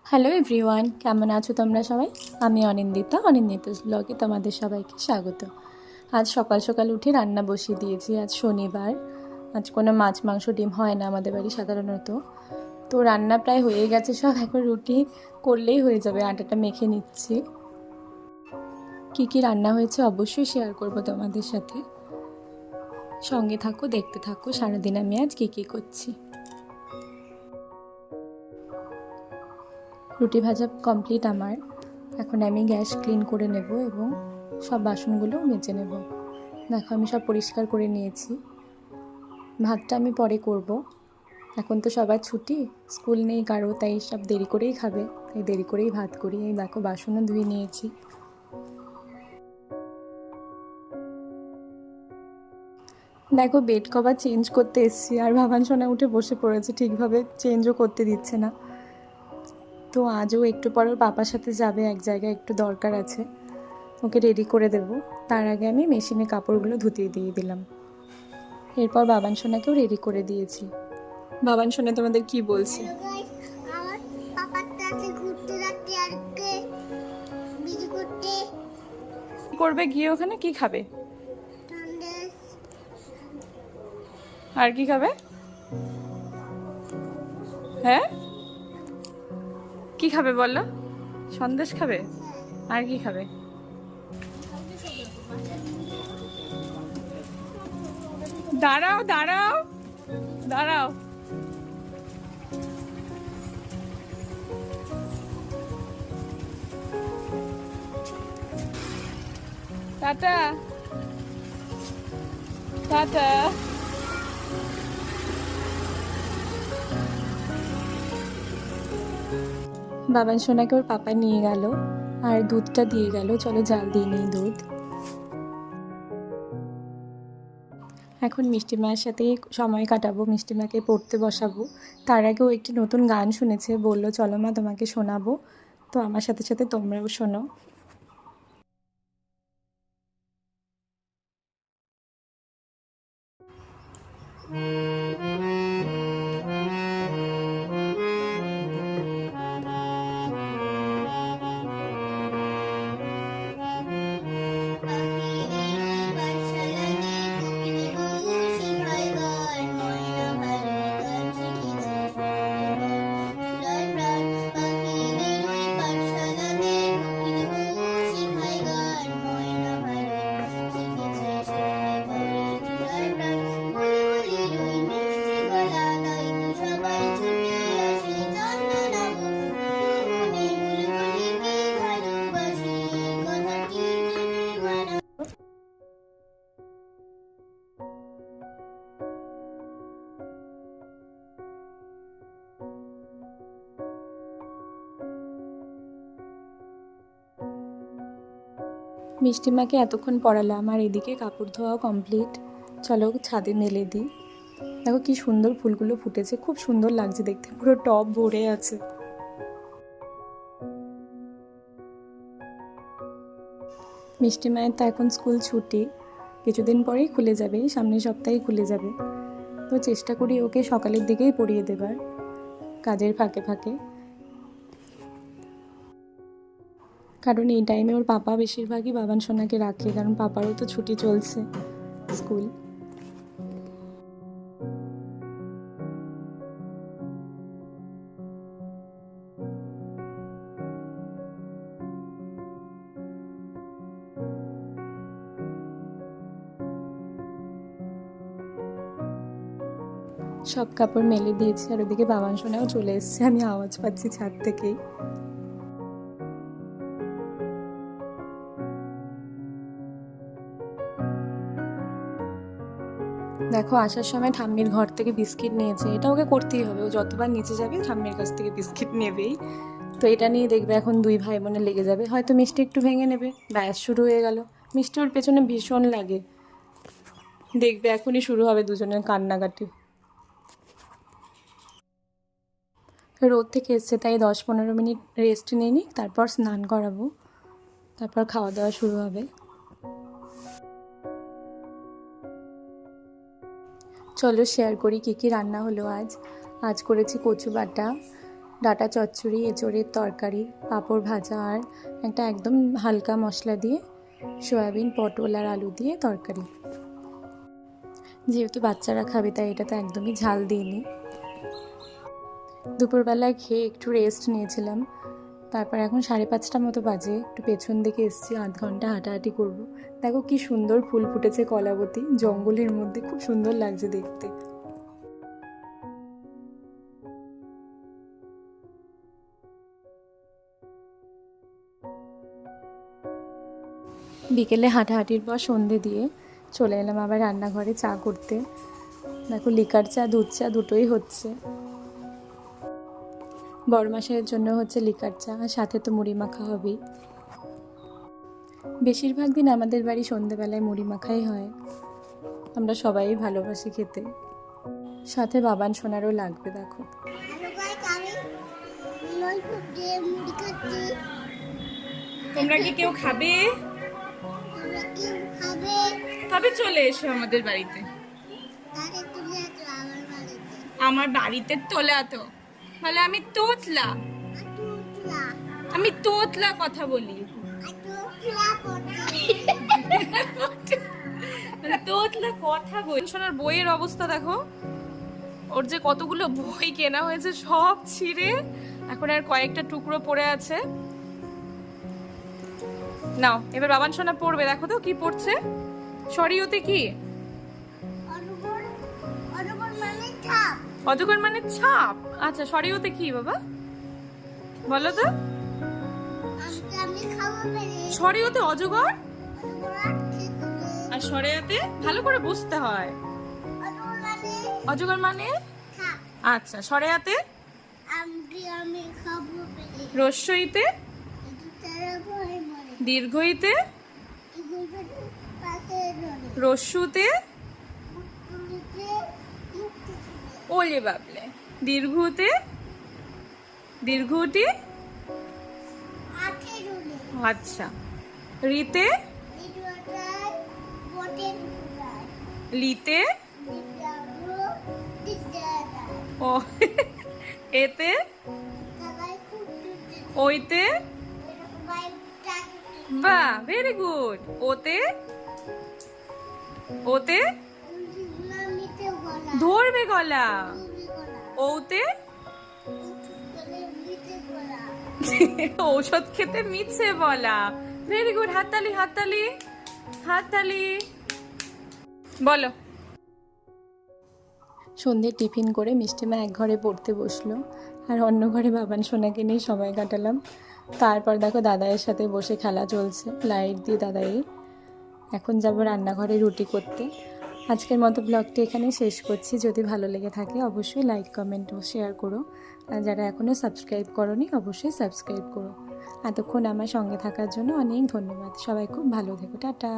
Hello everyone, কেমন আছো তোমরা সবাই? আমি অনিন্দিতাস ব্লগে তোমাদের সবাইকে স্বাগত। আজ সকাল সকাল উঠে রান্না বসিয়ে দিয়েছি। আজ শনিবার, আজ কোনো মাছ মাংস ডিম হয় না আমাদের বাড়ি সাধারণত। তো রান্না প্রায় হয়ে গেছে সব, এখন রুটি করলেই হয়ে যাবে। আটাটা মেখে নিচ্ছি। কী কী রান্না হয়েছে অবশ্যই শেয়ার করব তোমাদের সাথে। সঙ্গে থাকো, দেখতে থাকো সারাদিন আমি আজ কী কী করছি। রুটি ভাজা কমপ্লিট আমার। এখন আমি গ্যাস ক্লিন করে নেব এবং সব বাসনগুলো মেজে নেব। দেখো আমি সব পরিষ্কার করে নিয়েছি। ভাতটা আমি পরে করব, এখন তো সবার ছুটি, স্কুল নেই কারো, তাই সব দেরি করেই খাবে, তাই দেরি করেই ভাত করি। এই দেখো বাসনও ধুয়ে নিয়েছি। দেখো বেড কভার চেঞ্জ করতে এসেছি আর ভাবান সোনা উঠে বসে পড়েছে, ঠিকভাবে চেঞ্জও করতে দিচ্ছে না। তো আজও একটু পর ওর পাপার সাথে যাবে এক জায়গায়, একটু দরকার আছে, ওকে রেডি করে দেব। তার আগে আমি মেশিনে কাপড়গুলো ধুতে দিয়ে দিলাম। এরপর বাবান সোনাকেও রেডি করে দিয়েছি। বাবান সোনা তোমাদের কি বলছে? করবে গিয়ে ওখানে কি খাবে? আর কি খাবে? হ্যাঁ কি খাবে বলো? সন্দেশ খাবে? আর কি খাবে? দাঁড়াও দাঁড়াও দাঁড়াও, টাটা টাটা। বাবান সোনাকে ওর পাপা নিয়ে গেল আর দুধটা দিয়ে গেল। চলো জাল দিয়ে নিই দুধ। এখন মিষ্টি মায়ের সাথে সময় কাটাবো, মিষ্টি মাকে পড়তে বসাবো। তার আগেও একটি নতুন গান শুনেছে, বললো চলো মা তোমাকে শোনাবো। তো আমার সাথে সাথে তোমরাও শোনো। মিষ্টিমাকে এতক্ষণ পড়ালাম আর এদিকে কাপড় ধোয়াও কমপ্লিট। চলো ছাদে মেলে দিই। দেখো কি সুন্দর ফুলগুলো ফুটেছে, খুব সুন্দর লাগছে দেখতে, পুরো টব ভরে আছে। মিষ্টি মায়ের তো এখন স্কুল ছুটি, কিছুদিন পরেই খুলে যাবে, সামনের সপ্তাহে খুলে যাবে। তো চেষ্টা করি ওকে সকালের দিকেই পড়িয়ে দেবার, কাজের ফাঁকে ফাঁকে, কারণ এই টাইমে ওর পাপা বেশিরভাগই বাবান সোনাকে রাখে, কারণ পাপারও তো ছুটি চলছে স্কুল। সব কাপড় মেলে দিয়েছি আর ওদিকে বাবান সোনাও চলে এসছে, আমি আওয়াজ পাচ্ছি ছাদ থেকেই। দেখো আসার সময় ঠাম্মির ঘর থেকে বিস্কিট নিয়েছে, এটা ওকে করতেই হবে, ও যতবার নিচে যাবে ঠাম্মির কাছ থেকে বিস্কিট নেবেই। তো এটা নিয়ে দেখবে এখন দুই ভাই বোনে লেগে যাবে, হয়তো মিষ্টি একটু ভেঙে নেবে, ব্যাস শুরু হয়ে গেল। মিষ্টি ওর পেছনে ভীষণ লাগে, দেখবে এখনই শুরু হবে দুজনের কান্নাকাটি। রোদ থেকে এসছে তাই 10-15 মিনিট রেস্ট নিয়ে নিই, তারপর স্নান করাবো, তারপর খাওয়া দাওয়া শুরু হবে। চলো শেয়ার করি কী কী রান্না হলো আজ। আজ করেছি কচু বাটা, ডাঁটা চচ্চড়ি, এঁচোড়ের তরকারি, পাঁপড় ভাজা আর একটা একদম হালকা মশলা দিয়ে সয়াবিন, পটল আর আলু দিয়ে তরকারি। যেহেতু বাচ্চারা খাবে তাই এটাতে একদমই ঝাল দিইনি। দুপুরবেলায় খেয়ে একটু রেস্ট নিয়েছিলাম। তারপর এখন 5:30 মতো বাজে, একটু পেছন দিকে এসেছি, আধ ঘন্টা হাঁটাহাঁটি করব। দেখো কি সুন্দর ফুল ফুটেছে কলাবতী, জঙ্গলের মধ্যে খুব সুন্দর লাগছে দেখতে। বিকেলে হাঁটাহাঁটির পর সন্ধে দিয়ে চলে এলাম আবার রান্নাঘরে চা করতে। দেখো লিকার চা, দুধ চা দুটোই হচ্ছে। বড়মাসাইয়ের জন্য হচ্ছে লিকার চা, আর সাথে তো মুড়ি মাখা হবেই। বেশিরভাগ দিন আমাদের বাড়ি সন্ধেবেলায় মুড়ি মাখাই হয়, আমরা সবাই ভালোবাসি খেতে। সাথে বাবান সোনারও লাগবে। দেখো তোমরা কি কেউ খাবে? তবে চলে এসো আমাদের বাড়িতে। আমার বাড়িতে তোলা তো বলে আমি তোতলা, আমি তোতলা কথা বলি। তোতলা কথা বলি। সোনার বইয়ের অবস্থা দেখো, ওর যে কতগুলো বই কেনা হয়েছে সব ছিঁড়ে এখন আর কয়েকটা টুকরো পড়ে আছে। নাও এবার বাবান সোনা পড়বে। দেখো তো কি পড়ছে। শরীয়তে কি? অজগর মানে ছাপ। আচ্ছা শরীয়তে কি বাবা বলো তো? শরীয়তে অজগর আর শরীয়তে ভালো করে বুঝতে হয়। অজগর মানে আচ্ছা, শরীয়তে রস্যইতে, দীর্ঘইতে, রস্যুতে, ওলে বাবলে, দীর্ঘতে, দীর্ঘটি, আচ্ছা, রিতে, লিতে, ও এতে, ওইতে, বাহ ভেরি গুড। ওতে, ওতে ধরবে গলা, ওতে ঔষধ খেতে মিছে বলা। ভেরি গুড, হাততালি হাততালি হাততালি। বলো। সন্ধ্যে টিফিন করে মিষ্টিমা এক ঘরে পড়তে বসলো, আর অন্য ঘরে বাবান সোনাকে নিয়ে সময় কাটালাম। তারপর দেখো দাদাইয়ের সাথে বসে খেলা চলছে লাইট দিয়ে দাদাই। এখন যাব রান্নাঘরে রুটি করতে। আজকের মতো ব্লগটি এখানে শেষ করছি। যদি ভালো লেগে থাকে অবশ্যই লাইক, কমেন্ট ও শেয়ার করো। আর যারা এখনও সাবস্ক্রাইব করোনি অবশ্যই সাবস্ক্রাইব করো। এতক্ষণ আমার সঙ্গে থাকার জন্য অনেক ধন্যবাদ। সবাই খুব ভালো থেকো। টাটা।